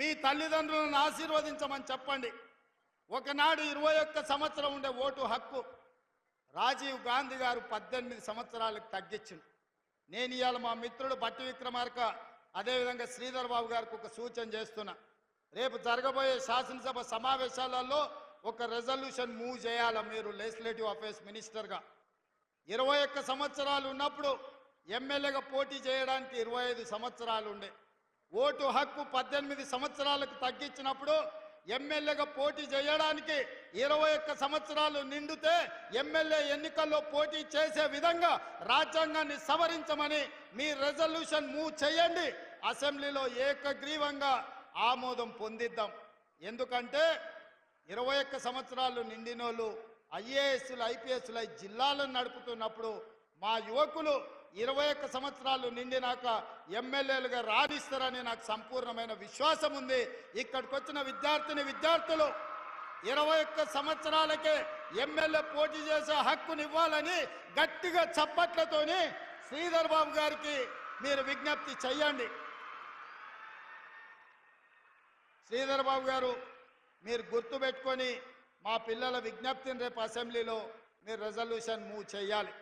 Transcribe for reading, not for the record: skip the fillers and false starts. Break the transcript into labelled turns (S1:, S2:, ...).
S1: మీ తల్లిదండ్రులను ఆశీర్వదించమని చెప్పండి. ఒకనాడు 21 సంవత్సరం ఉండే ఓటు హక్కు రాజీవ్ గాంధీ గారు 18 సంవత్సరాలకు తగ్గించింది. నేను ఇవాళ మా మిత్రుడు బట్టి విక్రమార్క అదేవిధంగా శ్రీధర్ బాబు గారికి ఒక సూచన చేస్తున్నా. రేపు జరగబోయే శాసనసభ సమావేశాలలో ఒక రెజల్యూషన్ మూవ్ చేయాలి. మీరు లెజిస్లేటివ్ అఫేర్స్ మినిస్టర్గా 21 సంవత్సరాలు ఉన్నప్పుడు ఎమ్మెల్యేగా పోటీ చేయడానికి 25 సంవత్సరాలు ఉండే. ఓటు హక్కు 18 సంవత్సరాలకు తగ్గించినప్పుడు ఎమ్మెల్యేగా పోటీ చేయడానికి 21 సంవత్సరాలు నిండితే ఎమ్మెల్యే ఎన్నికల్లో పోటీ చేసే విధంగా రాజ్యాంగాన్ని సవరించమని మీ రెజల్యూషన్ మూవ్ చేయండి. అసెంబ్లీలో ఏకగ్రీవంగా ఆమోదం పొందిద్దాం. ఎందుకంటే 21 సంవత్సరాలు నిండినోళ్ళు ఐఏఎస్లు ఐపీఎస్లు జిల్లాలను నడుపుతున్నప్పుడు మా యువకులు 21 సంవత్సరాలు నిండినాక ఎమ్మెల్యేలుగా రాణిస్తారని నాకు సంపూర్ణమైన విశ్వాసం ఉంది. ఇక్కడికి వచ్చిన విద్యార్థులు 21 సంవత్సరాలకే ఎమ్మెల్యే పోటీ చేసే హక్కునివ్వాలని గట్టిగా చప్పట్లతోని శ్రీధర్ బాబు గారికి మీరు విజ్ఞప్తి చెయ్యండి. శ్రీధర్ బాబు గారు మీరు గుర్తుపెట్టుకొని మా పిల్లల విజ్ఞప్తిని రేపు అసెంబ్లీలో మీరు రెజల్యూషన్ మూవ్ చేయాలి.